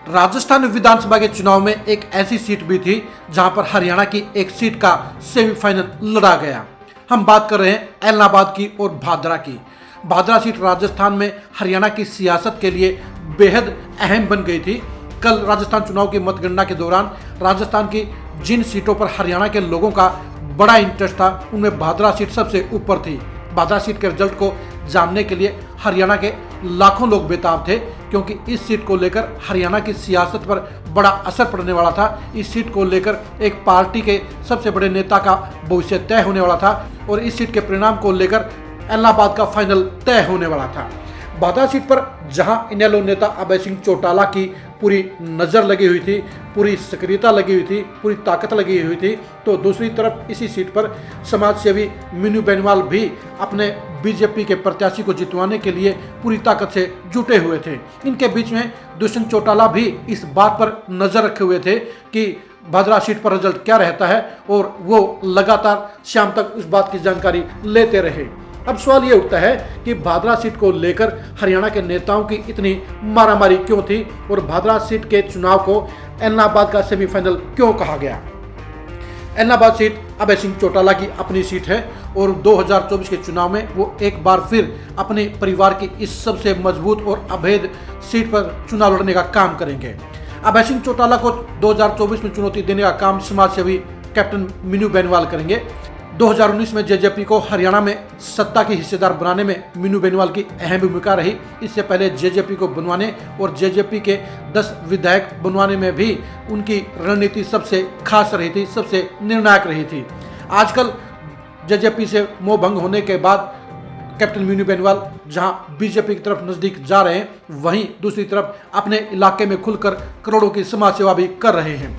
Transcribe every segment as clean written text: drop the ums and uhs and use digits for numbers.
राजस्थान विधानसभा के चुनाव में एक ऐसी सीट भी थी जहां पर हरियाणा की एक सीट का सेमीफाइनल लड़ा गया। हम बात कर रहे हैं एलनाबाद की और भादरा की। भादरा सीट राजस्थान में हरियाणा की सियासत के लिए बेहद अहम बन गई थी। कल राजस्थान चुनाव की मतगणना के दौरान राजस्थान की जिन सीटों पर हरियाणा के लोगों का बड़ा इंटरेस्ट था उनमें भादरा सीट सबसे ऊपर थी। भादरा सीट के रिजल्ट को जानने के लिए हरियाणा के लाखों लोग बेताब थे, क्योंकि इस सीट को लेकर हरियाणा की सियासत पर बड़ा असर पड़ने वाला था। इस सीट को लेकर एक पार्टी के सबसे बड़े नेता का भविष्य तय होने वाला था और इस सीट के परिणाम को लेकर एलनाबाद का फाइनल तय होने वाला था। भादरा सीट पर जहां इनेलो नेता अभय सिंह चौटाला की पूरी नज़र लगी हुई थी, पूरी सक्रियता लगी हुई थी, पूरी ताकत लगी हुई थी, तो दूसरी तरफ इसी सीट पर समाजसेवी मीनू बेनीवाल भी अपने बीजेपी के प्रत्याशी को जितवाने के लिए पूरी ताकत से जुटे हुए थे। इनके बीच में दुष्यंत चौटाला भी इस बात पर नज़र रखे हुए थे कि भादरा सीट पर रिजल्ट क्या रहता है और वो लगातार शाम तक उस बात की जानकारी लेते रहे। अब सवाल ये उठता है कि भादरा सीट को लेकर हरियाणा के नेताओं की इतनी मारामारी क्यों थी और भादरा सीट के चुनाव को एलनाबाद का सेमीफाइनल क्यों कहा गया। एलनाबाद सीट अभय सिंह चौटाला की अपनी सीट है और 2024 के चुनाव में वो एक बार फिर अपने परिवार की इस सबसे मजबूत और अभेद सीट पर चुनाव लड़ने का काम करेंगे। अभय सिंह चौटाला को 2024 में चुनौती देने का काम समाजसेवी कैप्टन मीनू बेनीवाल करेंगे। 2019 में जेजेपी को हरियाणा में सत्ता की हिस्सेदार बनाने में मीनू बेनीवाल की अहम भूमिका रही। इससे पहले जेजेपी को बनवाने और जेजेपी के 10 विधायक बनवाने में भी उनकी रणनीति सबसे खास रही थी, सबसे निर्णायक रही थी। आजकल जेजेपी से मोह भंग होने के बाद कैप्टन मीनू बेनीवाल जहां बीजेपी की तरफ नजदीक जा रहे हैं, वहीं दूसरी तरफ अपने इलाके में खुलकर करोड़ों की समाज सेवा भी कर रहे हैं।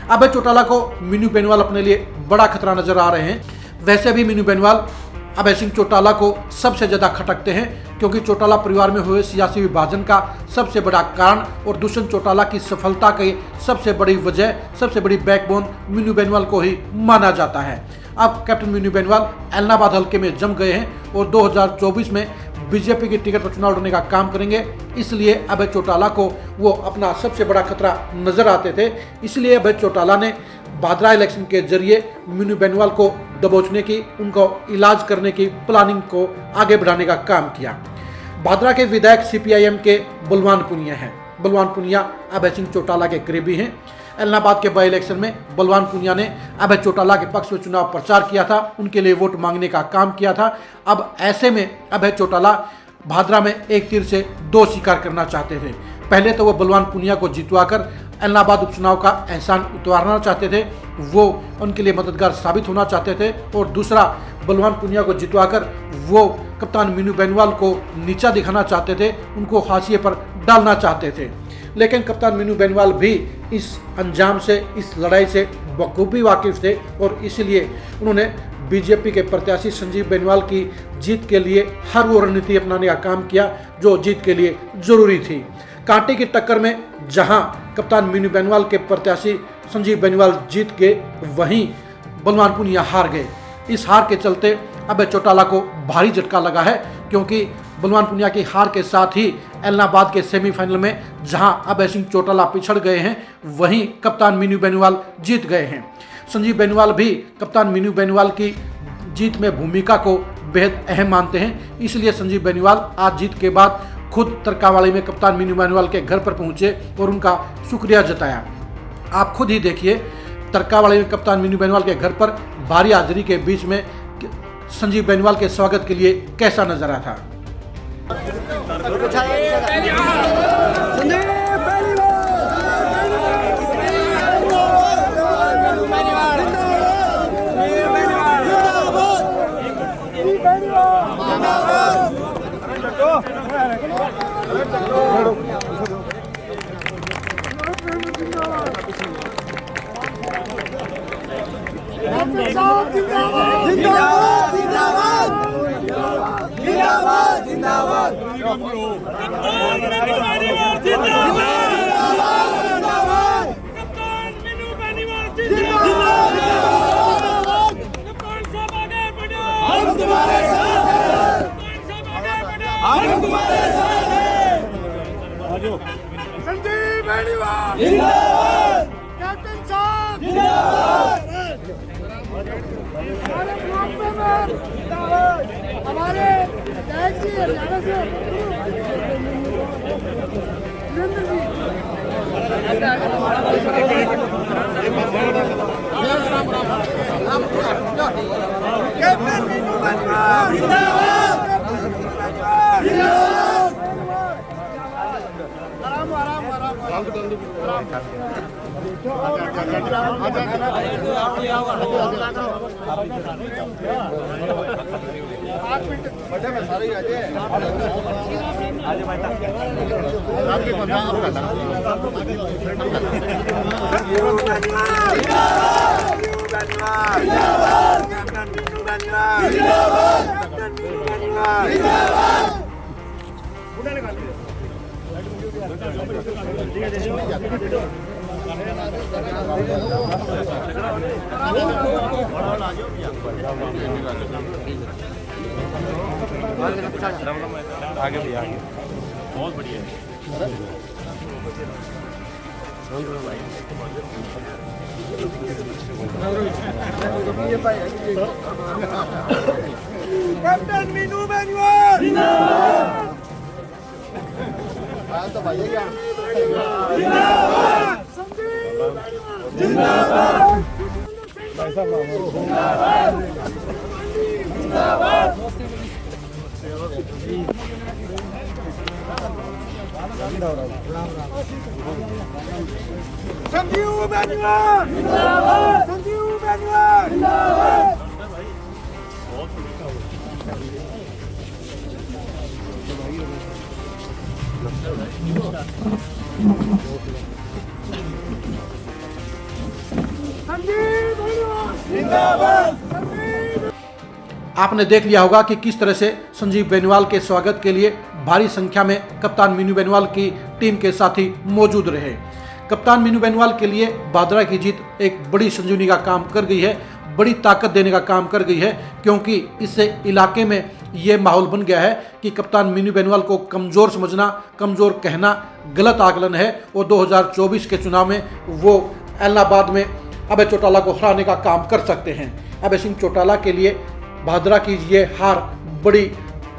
अभय चौटाला को मीनू बेनीवाल अपने लिए बड़ा खतरा नजर आ रहे हैं। वैसे भी मीनू बेनीवाल अभय सिंह चौटाला को सबसे ज्यादा खटकते हैं, क्योंकि चौटाला परिवार में हुए सियासी विभाजन का सबसे बड़ा कारण और दुष्यंत चौटाला की सफलता की सबसे बड़ी वजह, सबसे बड़ी बैकबोन मीनू बेनीवाल को ही माना जाता है। अब कैप्टन मीनू बेनीवाल एलनाबाद हल्के में जम गए हैं और 2024 में बीजेपी की टिकट पर चुनाव लड़ने का काम करेंगे। इसलिए अभय चौटाला को वो अपना सबसे बड़ा खतरा नजर आते थे। इसलिए अभय चौटाला ने भादरा इलेक्शन के जरिए मीनू बेनीवाल को दबोचने की, उनको इलाज करने की प्लानिंग को आगे बढ़ाने का काम किया। भादरा के विधायक सीपीआईएम के बलवान पुनिया हैं। बलवान पुनिया अभय सिंह चौटाला के करीबी हैं। एलनाबाद के बाई इलेक्शन में बलवान पुनिया ने अभय चौटाला के पक्ष में चुनाव प्रचार किया था, उनके लिए वोट मांगने का काम किया था। अब ऐसे में अभय चौटाला भादरा में एक तीर से दो शिकार करना चाहते थे। पहले तो वो बलवान पुनिया को जितवाकर एलनाबाद उपचुनाव का एहसान उतारना चाहते थे, वो उनके लिए मददगार साबित होना चाहते थे, और दूसरा बलवान पुनिया को जितवाकर वो कप्तान मीनू बेनीवाल को नीचा दिखाना चाहते थे, उनको हाशिए पर डालना चाहते थे। लेकिन कप्तान मीनू बेनीवाल भी इस अंजाम से, इस लड़ाई से बखूबी वाकिफ थे और इसलिए उन्होंने बीजेपी के प्रत्याशी संजीव बेनीवाल की जीत के लिए हर वो रणनीति अपनाने का काम किया जो जीत के लिए जरूरी थी। कांटे की टक्कर में जहां कप्तान मीनू बेनीवाल के प्रत्याशी संजीव बेनीवाल जीत गए, वहीं बलवान पुनिया हार गए। इस हार के चलते अभय चौटाला को भारी झटका लगा है, क्योंकि बलवान पुनिया की हार के साथ ही एलनाबाद के सेमीफाइनल में जहां अभय सिंह चौटाला पिछड़ गए हैं, वहीं कप्तान मीनू बेनीवाल जीत गए हैं। संजीव बेनीवाल भी कप्तान मीनू बेनीवाल की जीत में भूमिका को बेहद अहम मानते हैं। इसलिए संजीव बेनीवाल आज जीत के बाद खुद तरकावाली में कप्तान मीनू बेनीवाल के घर पर पहुंचे और उनका शुक्रिया जताया। आप खुद ही देखिए, तरकावाली में कप्तान मीनू बेनीवाल के घर पर भारी हाजिरी के बीच में संजीव बेनीवाल के स्वागत के लिए कैसा नजारा था। संजीव बेनीवाल जिंदाबाद कैप्टन साहब जिंदाबाद हमारे ब्लॉक में हमारे विधायक जी हरियाणा से सुरेंद्र जी कैप्टन मीनू बंजवार जिंदाबाद जिंदाबाद आराम आराम आराम आगे भी आगे बहुत बढ़िया कैप्टन मीनू बंजवार जिंदाबाद जिंदाबाद संजीव बंजवार जिंदाबाद संजीव बंजवार जिंदाबाद संजीव बंजवार जिंदाबाद आपने देख लिया होगा कि किस तरह से संजीव बेनीवाल के स्वागत के लिए भारी संख्या में कप्तान मीनू बेनीवाल की टीम के साथी मौजूद रहे। कप्तान मीनू बेनीवाल के लिए भादरा की जीत एक बड़ी संजीवनी का काम कर गई है, बड़ी ताकत देने का काम कर गई है, क्योंकि इससे इलाके में ये माहौल बन गया है कि कप्तान मीनू बेनीवाल को कमज़ोर समझना, कमज़ोर कहना गलत आकलन है और 2024 के चुनाव में वो एलनाबाद में अभय चौटाला को हराने का काम कर सकते हैं। अभय सिंह चौटाला के लिए भादरा की ये हार बड़ी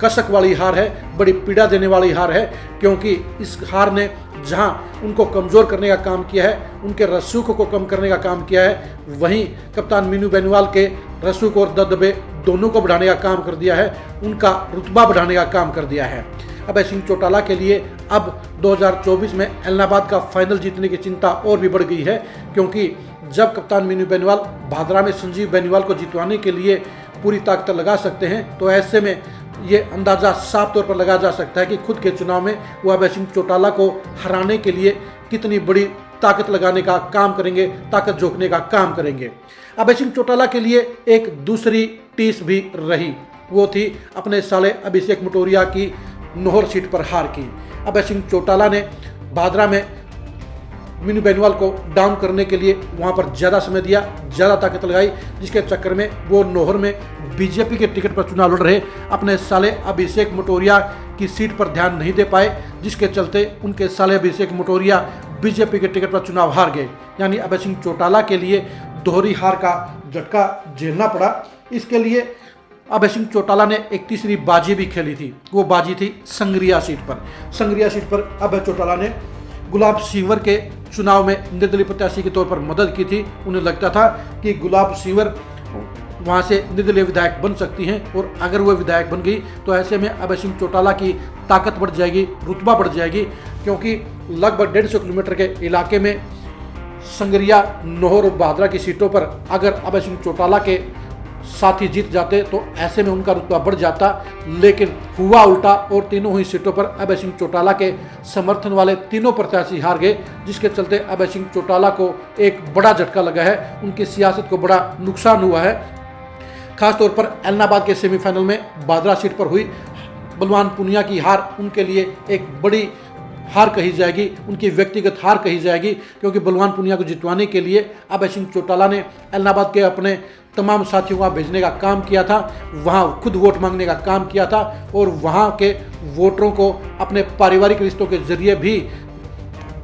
कसक वाली हार है, बड़ी पीड़ा देने वाली हार है, क्योंकि इस हार ने जहां उनको कमज़ोर करने का काम किया है, उनके रसूख को कम करने का काम किया है, वहीं कप्तान मीनू बेनीवाल के रसूख और दबदबे दोनों को बढ़ाने का काम कर दिया है, उनका रुतबा बढ़ाने का काम कर दिया है। अभय सिंह चौटाला के लिए अब 2024 में एलनाबाद का फाइनल जीतने की चिंता और भी बढ़ गई है, क्योंकि जब कप्तान मीनू बेनीवाल भादरा में संजीव बेनीवाल को जितवाने के लिए पूरी ताकत लगा सकते हैं, तो ऐसे में ये अंदाज़ा साफ तौर पर लगाया जा सकता है कि खुद के चुनाव में वो अभय सिंह चौटाला को हराने के लिए कितनी बड़ी ताकत लगाने का काम करेंगे, ताकत झोंकने का काम करेंगे। अभय सिंह चौटाला के लिए एक दूसरी टीस भी रही, वो थी अपने साले अभिषेक मटोरिया की नोहर सीट पर हार की। अभय सिंह चौटाला ने भादरा में मीनू बेनीवाल को डाउन करने के लिए वहां पर ज़्यादा समय दिया, ज़्यादा ताकत लगाई, जिसके चक्कर में वो नोहर में बीजेपी के टिकट पर चुनाव लड़ रहे अपने साले अभिषेक मटोरिया की सीट पर ध्यान नहीं दे पाए, जिसके चलते उनके साले अभिषेक मटोरिया बीजेपी के टिकट पर चुनाव हार गए। यानी अभय सिंह चौटाला के लिए दोहरी हार का झटका झेलना पड़ा। इसके लिए अभय सिंह चौटाला ने एक तीसरी बाजी भी खेली थी, वो बाजी थी संग्रिया सीट पर। संग्रिया सीट पर अभय चौटाला ने गुलाब सिंवर के चुनाव में निर्दलीय प्रत्याशी के तौर पर मदद की थी। उन्हें लगता था कि गुलाब सिंवर वहां से निर्दलीय विधायक बन सकती हैं, और अगर वो विधायक बन गई तो ऐसे में अभय सिंह चौटाला की ताकत बढ़ जाएगी, रुतबा बढ़ जाएगी, क्योंकि लगभग 150 किलोमीटर के इलाके में संग्रिया, नोहर और भादरा की सीटों पर अगर अभय सिंह चौटाला के साथी जीत जाते तो ऐसे में उनका रुतबा बढ़ जाता। लेकिन हुआ उल्टा, और तीनों ही सीटों पर अभय सिंह चौटाला के समर्थन वाले तीनों प्रत्याशी हार गए, जिसके चलते अभय सिंह चौटाला को एक बड़ा झटका लगा है, उनकी सियासत को बड़ा नुकसान हुआ है। खासतौर पर एलनाबाद के सेमीफाइनल में भादरा सीट पर हुई बलवान पुनिया की हार उनके लिए एक बड़ी हार कही जाएगी, उनकी व्यक्तिगत हार कही जाएगी, क्योंकि बलवान पुनिया को जितवाने के लिए अभय सिंह चौटाला ने एलनाबाद के अपने तमाम साथियों को भेजने का काम किया था, वहाँ खुद वोट मांगने का काम किया था, और वहाँ के वोटरों को अपने पारिवारिक रिश्तों के जरिए भी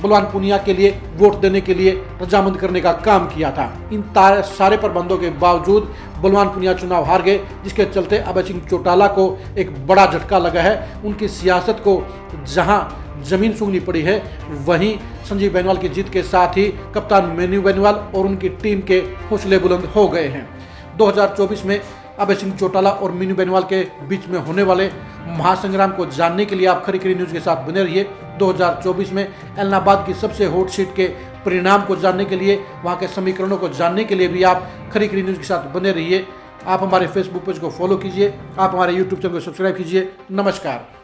बलवान पूनिया के लिए वोट देने के लिए रजामंद करने का काम किया था। इन सारे प्रबंधों के बावजूद बलवान पूनिया चुनाव हार गए, जिसके चलते अभय सिंह चौटाला को एक बड़ा झटका लगा है। उनकी सियासत को जहां जमीन सूंघनी पड़ी है, वहीं संजीव बेनीवाल की जीत के साथ ही कप्तान मेन्यू बेनीवाल और उनकी टीम के हौसले बुलंद हो गए हैं। 2024 में अभय सिंह चौटाला और मीनू बेनीवाल के बीच में होने वाले महासंग्राम को जानने के लिए आप खरी खरी न्यूज़ के साथ बने रहिए। 2024 में एलनाबाद की सबसे हॉट सीट के परिणाम को जानने के लिए, वहां के समीकरणों को जानने के लिए भी आप खरी खरी न्यूज़ के साथ बने रहिए। आप हमारे फेसबुक पेज को फॉलो कीजिए, आप हमारे यूट्यूब चैनल को सब्सक्राइब कीजिए। नमस्कार।